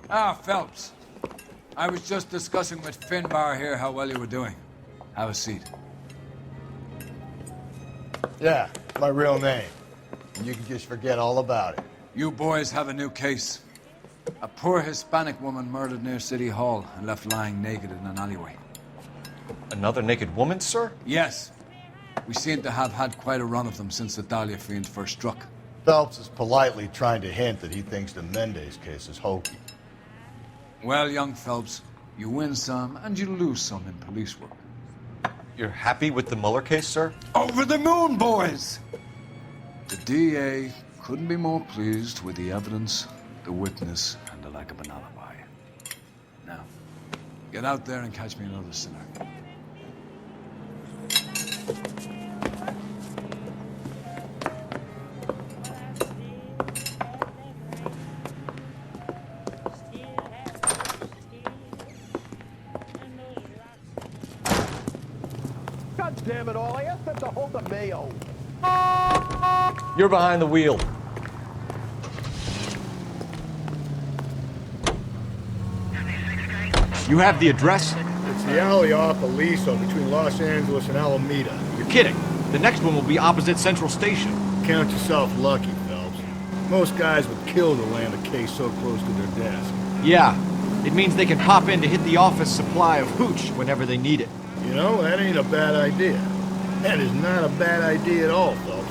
Ah, Phelps. I was just discussing with Finbar here how well you were doing. Have a seat. Yeah, my real name. You can just forget all about it. You boys have a new case. A poor Hispanic woman murdered near City Hall and left lying naked in an alleyway. Another naked woman, sir? Yes. We seem to have had quite a run of them since the Dahlia fiends first struck. Phelps is politely trying to hint that he thinks the Mendez case is hokey. Well, young Phelps, you win some and you lose some in police work. You're happy with the Mueller case, sir? Over the moon, boys! The DA couldn't be more pleased with the evidence, the witness, and the lack of an alibi. Now, get out there and catch me another sinner. God damn it all, I asked them to hold the mayo. You're behind the wheel. You have the address? It's the alley off Aliso between Los Angeles and Alameda. You're kidding. The next one will be opposite Central Station. Count yourself lucky, Phelps. Most guys would kill to land a case so close to their desk. Yeah. It means they can pop in to hit the office supply of hooch whenever they need it. You know, that ain't a bad idea. That is not a bad idea at all, Phelps.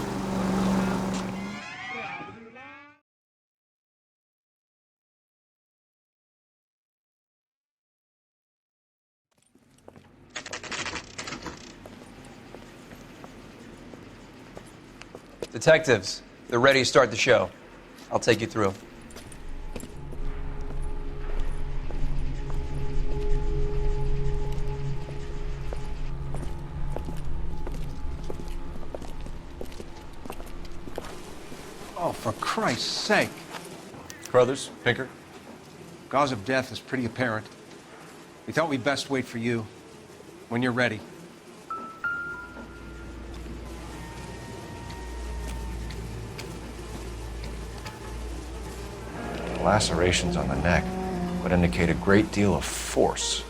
Detectives, they're ready to start the show. I'll take you through. Oh, for Christ's sake. Carruthers, Pinker. Cause of death is pretty apparent. We thought we'd best wait for you. When you're ready. Lacerations on the neck would indicate a great deal of force.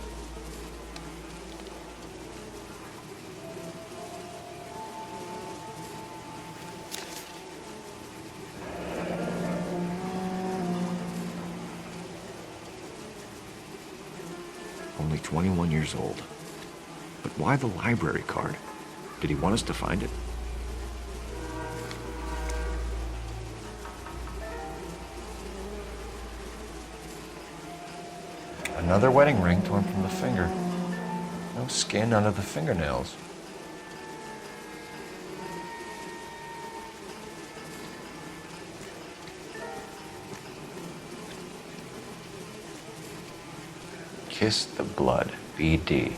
Only 21 years old. But why the library card? Did he want us to find it? Another wedding ring torn from the finger. No skin under the fingernails. Kiss the blood, BD.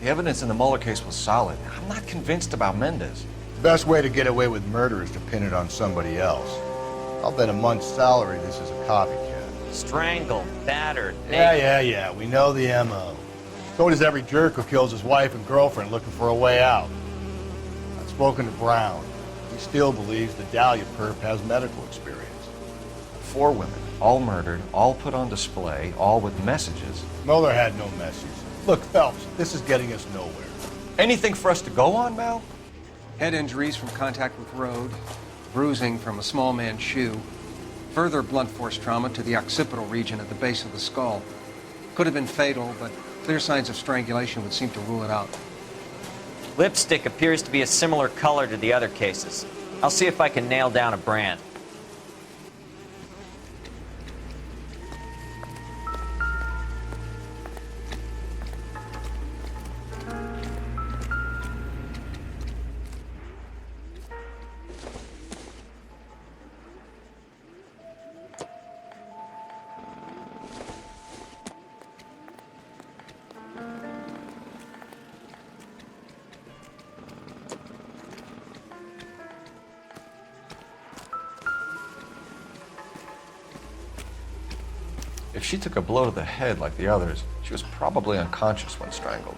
The evidence in the Mueller case was solid. I'm not convinced about Mendez. Best way to get away with murder is to pin it on somebody else. I'll bet a month's salary this is a copycat. Strangled, battered, naked. Yeah. We know the M.O. So does every jerk who kills his wife and girlfriend looking for a way out. I've spoken to Brown. He still believes the Dahlia perp has medical experience. 4 women, all murdered, all put on display, all with messages. Mueller had no message. Look, Phelps, this is getting us nowhere. Anything for us to go on, Mal? Head injuries from contact with road, bruising from a small man's shoe, further blunt force trauma to the occipital region at the base of the skull. Could have been fatal, but clear signs of strangulation would seem to rule it out. Lipstick appears to be a similar color to the other cases. I'll see if I can nail down a brand. If she took a blow to the head like the others, she was probably unconscious when strangled.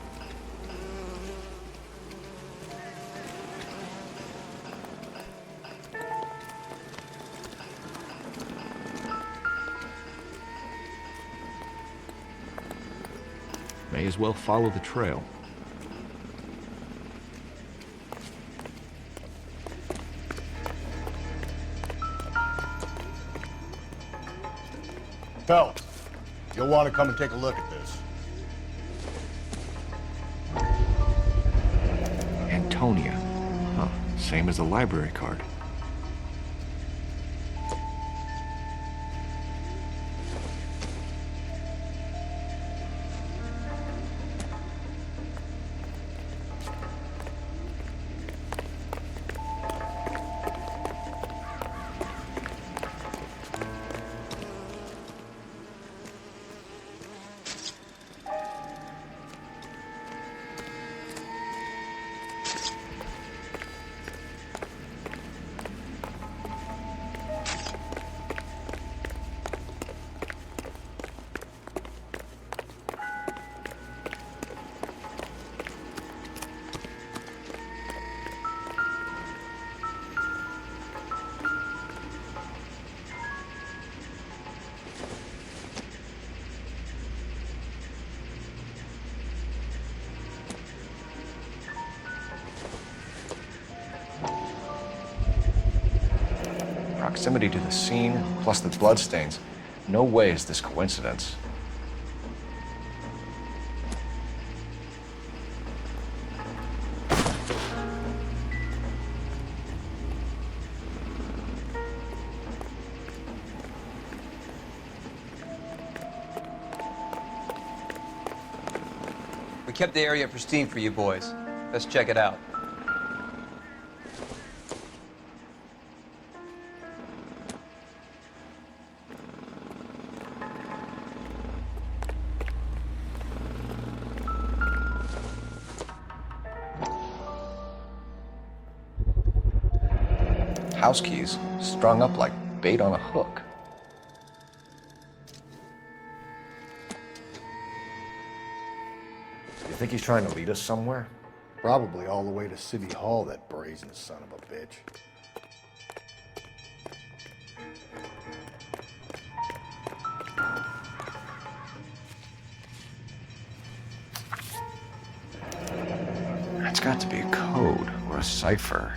May as well follow the trail. Phelps, you'll want to come and take a look at this. Antonia. Huh, same as the library card. Proximity to the scene, plus the bloodstains. No way is this coincidence. We kept the area pristine for you boys. Let's check it out. House keys strung up like bait on a hook. You think he's trying to lead us somewhere? Probably all the way to City Hall, that brazen son of a bitch. It's got to be a code or a cipher.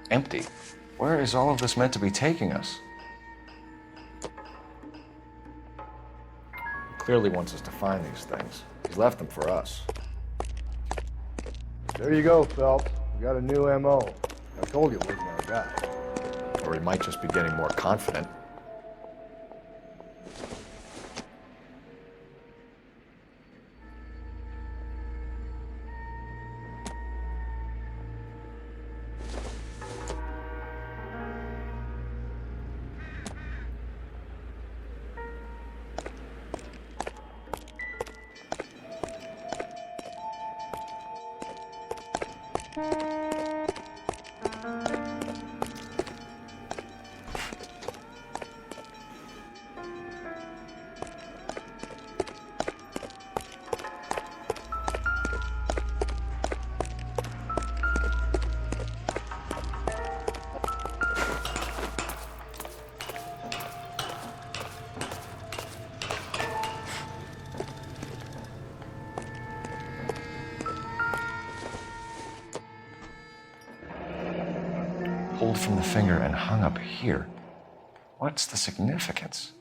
Empty. Where is all of this meant to be taking us? Clearly wants us to find these things. He's left them for us. There you go, Phelps. We got a new M.O. I told you it wasn't our guy. Or he might just be getting more confident. Pulled from the finger and hung up here. What's the significance?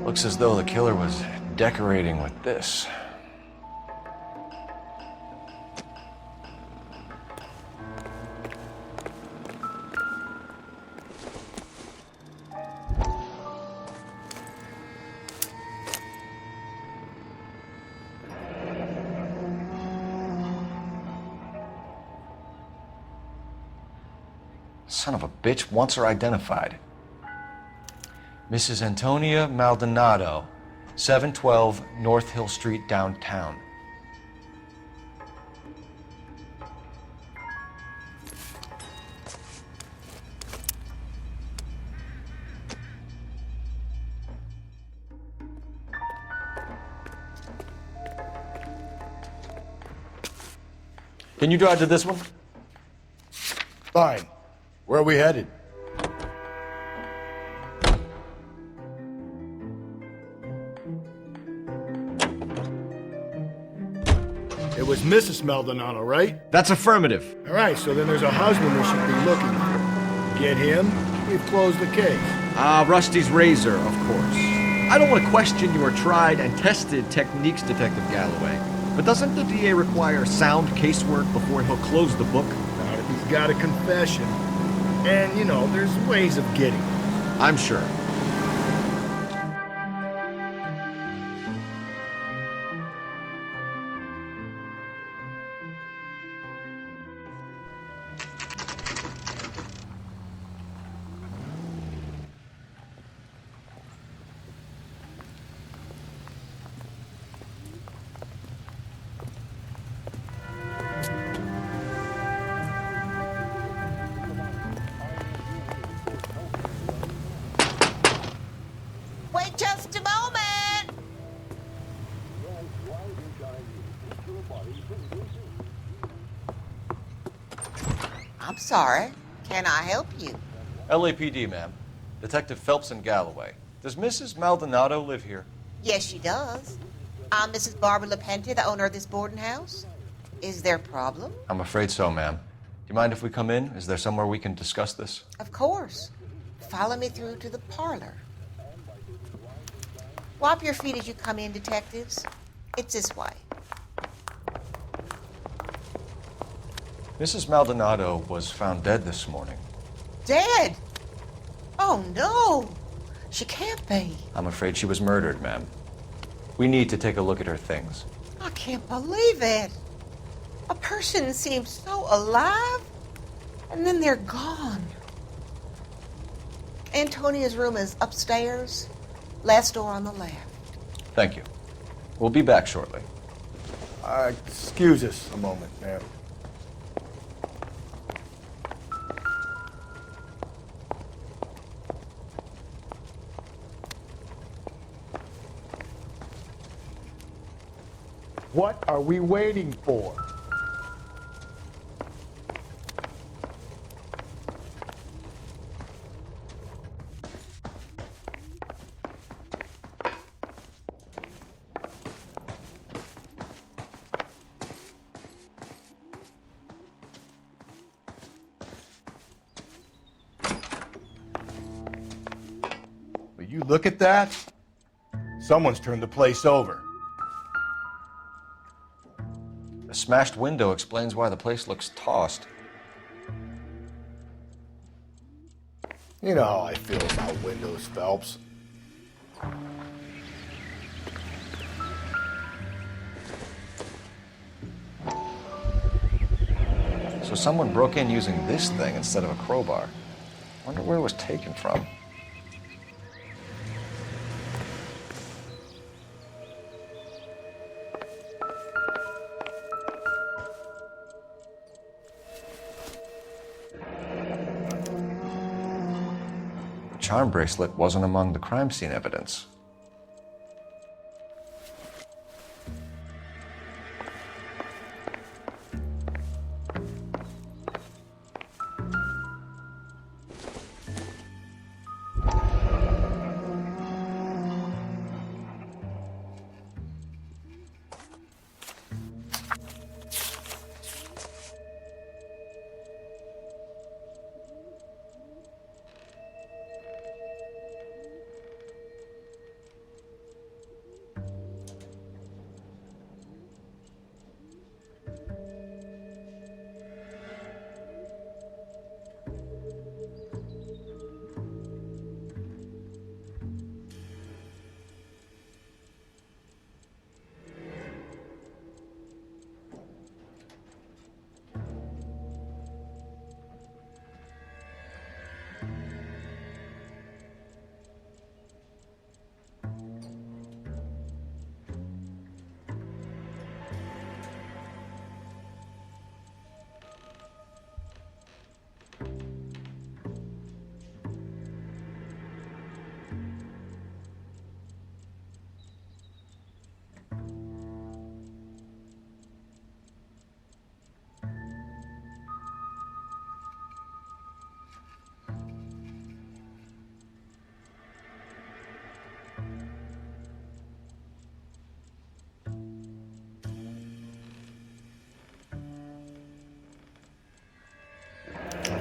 Looks as though the killer was decorating with this. Son of a bitch wants her identified. Mrs. Antonia Maldonado, 712 North Hill Street, downtown. Can you drive to this one? Fine. Where are we headed? It was Mrs. Maldonado, right? That's affirmative. All right, so then there's a husband we should be looking for. Get him, we've closed the case. Rusty's razor, of course. I don't want to question your tried and tested techniques, Detective Galloway. But doesn't the DA require sound casework before he'll close the book? Not if he's got a confession. And, you know, there's ways of getting it. I'm sure. Wait just a moment. I'm sorry. Can I help you? LAPD, ma'am. Detective Phelps and Galloway. Does Mrs. Maldonado live here? Yes, she does. I'm Mrs. Barbara LaPente, the owner of this boarding house. Is there a problem? I'm afraid so, ma'am. Do you mind if we come in? Is there somewhere we can discuss this? Of course. Follow me through to the parlor. Wipe your feet as you come in, detectives. It's this way. Mrs. Maldonado was found dead this morning. Dead? Oh, no. She can't be. I'm afraid she was murdered, ma'am. We need to take a look at her things. I can't believe it. A person seems so alive, and then they're gone. Antonia's room is upstairs, last door on the left. Thank you. We'll be back shortly. Excuse us a moment, ma'am. What are we waiting for? Will you look at that? Someone's turned the place over. The smashed window explains why the place looks tossed. You know how I feel about windows, Phelps. So someone broke in using this thing instead of a crowbar. Wonder where it was taken from. The charm bracelet wasn't among the crime scene evidence.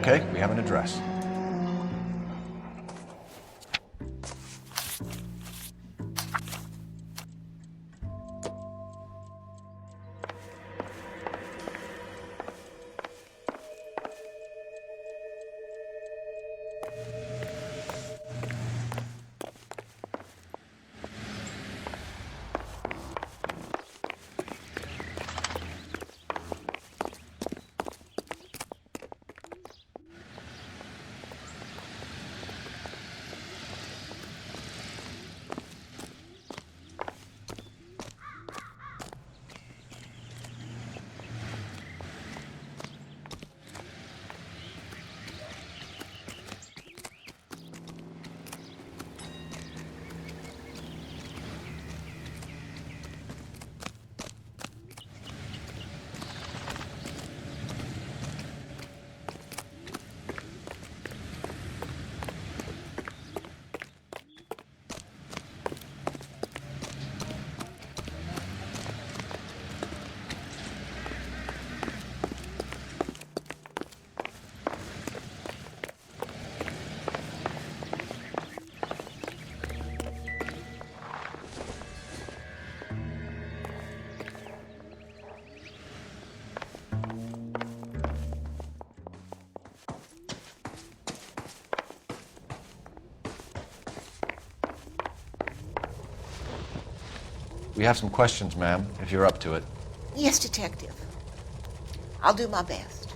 Okay, we have an address. We have some questions, ma'am, if you're up to it. Yes, Detective. I'll do my best.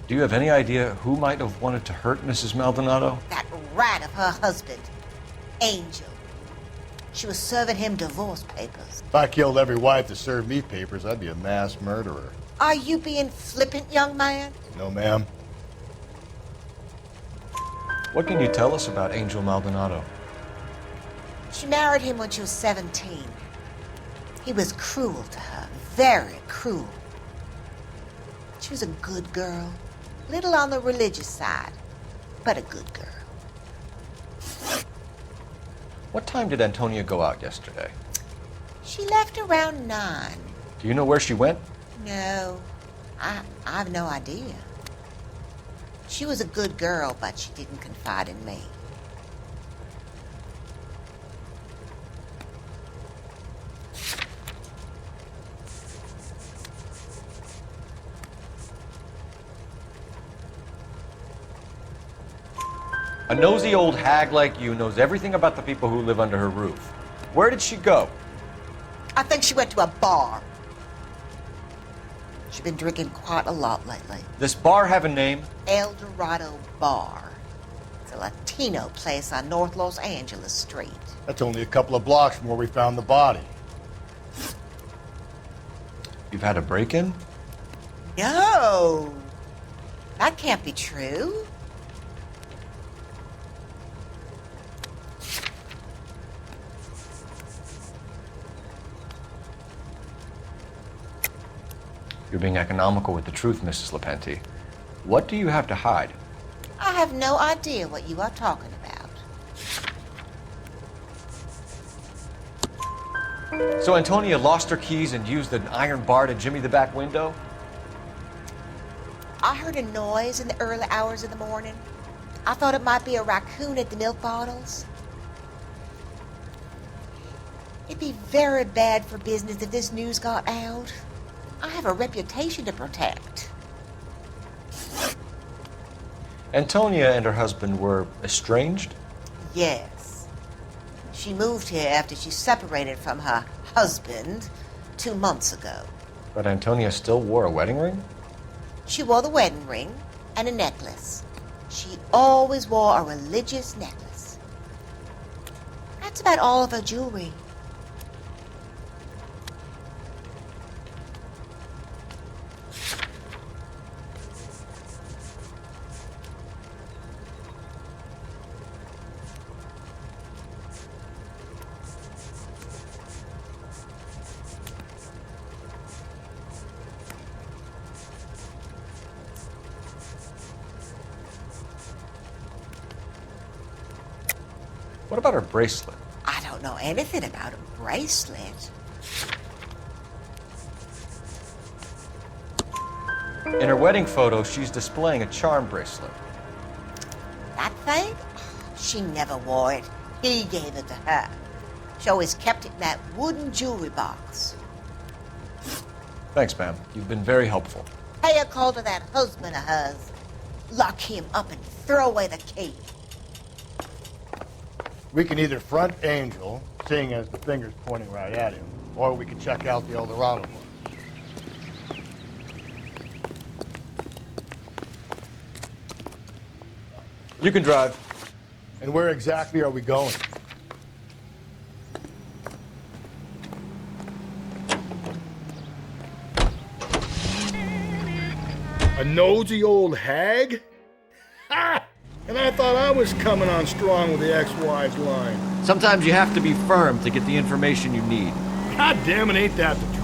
Do you have any idea who might have wanted to hurt Mrs. Maldonado? That rat of her husband, Angel. She was serving him divorce papers. If I killed every wife that served me papers, I'd be a mass murderer. Are you being flippant, young man? No, ma'am. What can you tell us about Angel Maldonado? She married him when she was 17. He was cruel to her, very cruel. She was a good girl, little on the religious side, but a good girl. What time did Antonia go out yesterday? She left around 9. Do you know where she went? No, I have no idea. She was a good girl, but she didn't confide in me. A nosy old hag like you knows everything about the people who live under her roof. Where did she go? I think she went to a bar. She's been drinking quite a lot lately. This bar have a name? El Dorado Bar. It's a Latino place on North Los Angeles Street. That's only a couple of blocks from where we found the body. You've had a break-in? No! That can't be true. You're being economical with the truth, Mrs. Lepenti. What do you have to hide? I have no idea what you are talking about. So Antonia lost her keys and used an iron bar to jimmy the back window? I heard a noise in the early hours of the morning. I thought it might be a raccoon at the milk bottles. It'd be very bad for business if this news got out. I have a reputation to protect. Antonia and her husband were estranged? Yes. She moved here after she separated from her husband 2 months ago. But Antonia still wore a wedding ring? She wore the wedding ring and a necklace. She always wore a religious necklace. That's about all of her jewelry. What about her bracelet? I don't know anything about a bracelet. In her wedding photo, she's displaying a charm bracelet. That thing? She never wore it. He gave it to her. She always kept it in that wooden jewelry box. Thanks, ma'am. You've been very helpful. Pay a call to that husband of hers. Lock him up and throw away the key. We can either front Angel, seeing as the finger's pointing right at him, or we can check out the Eldorado one. You can drive. And where exactly are we going? A nosy old hag? Ha! And I thought I was coming on strong with the ex-wives line. Sometimes you have to be firm to get the information you need. God damn it, ain't that the truth?